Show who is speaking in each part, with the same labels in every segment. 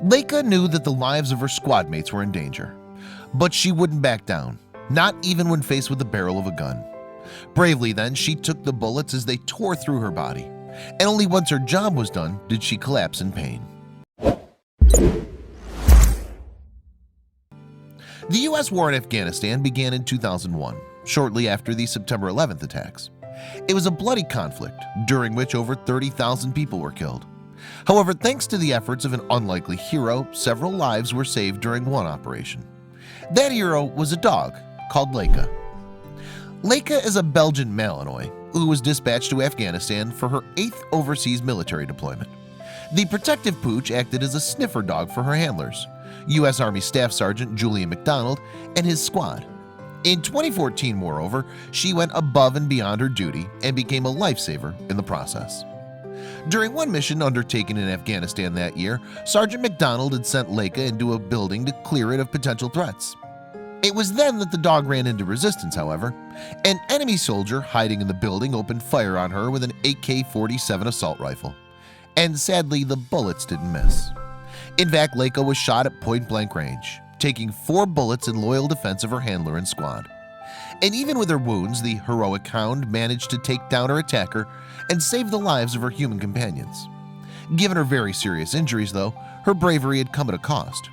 Speaker 1: Leica knew that the lives of her squad mates were in danger, but she wouldn't back down, not even when faced with the barrel of a gun. Bravely then, she took the bullets as they tore through her body, and only once her job was done did she collapse in pain. The US war in Afghanistan began in 2001, shortly after the September 11th attacks. It was a bloody conflict during which over 30,000 people were killed. However, thanks to the efforts of an unlikely hero, several lives were saved during one operation. That hero was a dog called Leica. Leica is a Belgian Malinois who was dispatched to Afghanistan for her 8th overseas military deployment. The protective pooch acted as a sniffer dog for her handlers, U.S. Army Staff Sergeant Julian McDonald and his squad. In 2014, moreover, she went above and beyond her duty and became a lifesaver in the process. During one mission undertaken in Afghanistan that year, Sergeant McDonald had sent Leica into a building to clear it of potential threats. It was then that the dog ran into resistance, however. An enemy soldier hiding in the building opened fire on her with an AK-47 assault rifle. And sadly, the bullets didn't miss. In fact, Leica was shot at point-blank range, taking 4 bullets in loyal defense of her handler and squad. And even with her wounds, the heroic hound managed to take down her attacker and save the lives of her human companions. Given her very serious injuries, though, her bravery had come at a cost.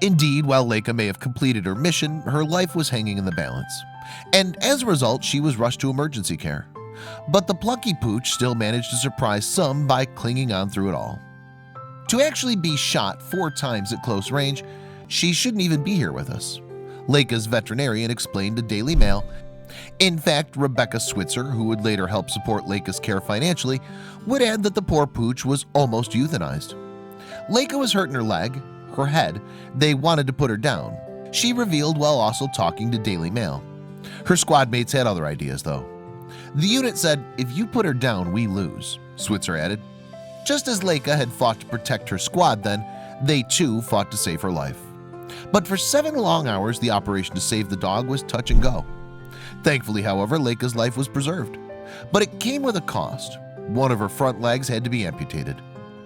Speaker 1: Indeed, while Leica may have completed her mission, her life was hanging in the balance, and as a result, she was rushed to emergency care. But the plucky pooch still managed to surprise some by clinging on through it all. To actually be shot 4 times at close range, she shouldn't even be here with us. Leica's veterinarian explained to Daily Mail. In fact, Rebecca Switzer, who would later help support Leica's care financially, would add that the poor pooch was almost euthanized. Leica was hurt in her leg, her head. They wanted to put her down, she revealed while also talking to Daily Mail. Her squad mates had other ideas, though. The unit said, "If you put her down, we lose," Switzer added. Just as Leica had fought to protect her squad then, they too fought to save her life. But for 7 long hours, the operation to save the dog was touch and go. Thankfully, however, Leica's life was preserved. But it came with a cost. One of her front legs had to be amputated.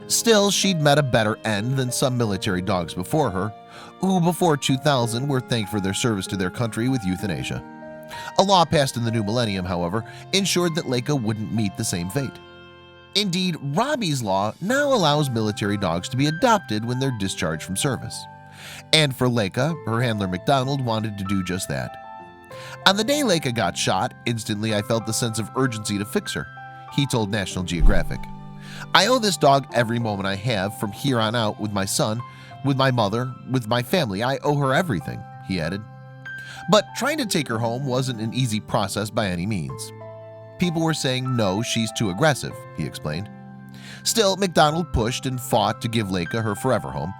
Speaker 1: Still, she'd met a better end than some military dogs before her, who before 2000 were thanked for their service to their country with euthanasia. A law passed in the new millennium, however, ensured that Leica wouldn't meet the same fate. Indeed, Robbie's Law now allows military dogs to be adopted when they're discharged from service. And for Leica, her handler McDonald wanted to do just that. On the day Leica got shot, instantly I felt the sense of urgency to fix her, he told National Geographic. I owe this dog every moment I have from here on out with my son, with my mother, with my family. I owe her everything, he added. But trying to take her home wasn't an easy process by any means. People were saying, no, she's too aggressive, he explained. Still, McDonald pushed and fought to give Leica her forever home.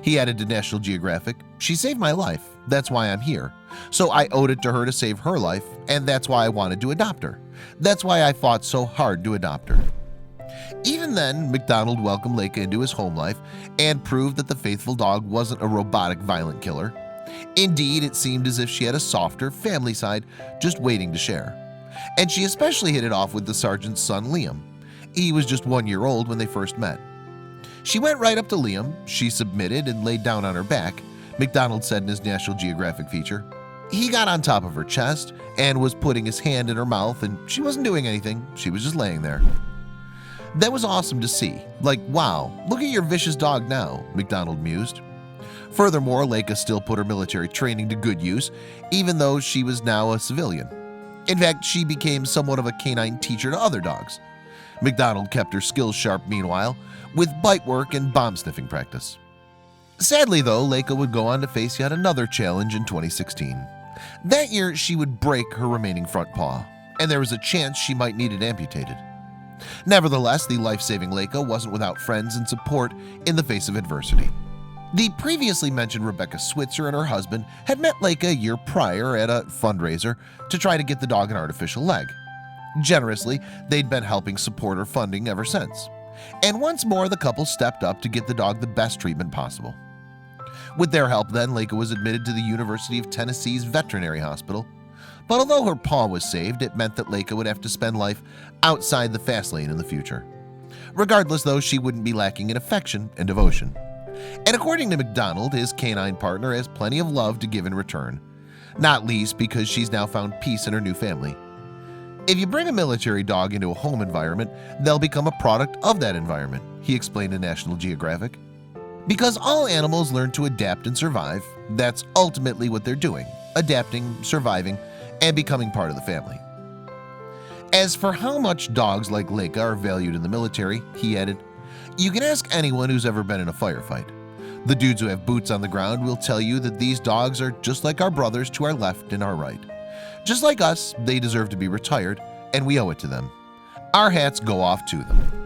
Speaker 1: He added to National Geographic, "She saved my life, that's why I'm here. So I owed it to her to save her life, and that's why I wanted to adopt her. That's why I fought so hard to adopt her." Even then, McDonald welcomed Leica into his home life and proved that the faithful dog wasn't a robotic violent killer. Indeed, it seemed as if she had a softer family side just waiting to share. And she especially hit it off with the sergeant's son, Liam. He was just 1 year old when they first met. She went right up to Liam, she submitted and laid down on her back, McDonald said in his National Geographic feature. He got on top of her chest and was putting his hand in her mouth, and she wasn't doing anything, she was just laying there. That was awesome to see. Like, wow, look at your vicious dog now, McDonald mused. Furthermore, Leica still put her military training to good use, even though she was now a civilian. In fact, she became somewhat of a canine teacher to other dogs. McDonald kept her skills sharp meanwhile, with bite work and bomb sniffing practice. Sadly, though, Leica would go on to face yet another challenge in 2016. That year, she would break her remaining front paw, and there was a chance she might need it amputated. Nevertheless, the life-saving Leica wasn't without friends and support in the face of adversity. The previously mentioned Rebecca Switzer and her husband had met Leica a year prior at a fundraiser to try to get the dog an artificial leg. Generously, they'd been helping support her funding ever since. And once more, the couple stepped up to get the dog the best treatment possible. With their help then, Leica was admitted to the University of Tennessee's veterinary hospital. But although her paw was saved, it meant that Leica would have to spend life outside the fast lane in the future. Regardless, though, she wouldn't be lacking in affection and devotion. And according to McDonald, his canine partner has plenty of love to give in return, not least because she's now found peace in her new family. If you bring a military dog into a home environment, they'll become a product of that environment, he explained to National Geographic. Because all animals learn to adapt and survive, that's ultimately what they're doing, adapting, surviving, and becoming part of the family. As for how much dogs like Leica are valued in the military, he added, you can ask anyone who's ever been in a firefight. The dudes who have boots on the ground will tell you that these dogs are just like our brothers to our left and our right. Just like us, they deserve to be retired, and we owe it to them. Our hats go off to them.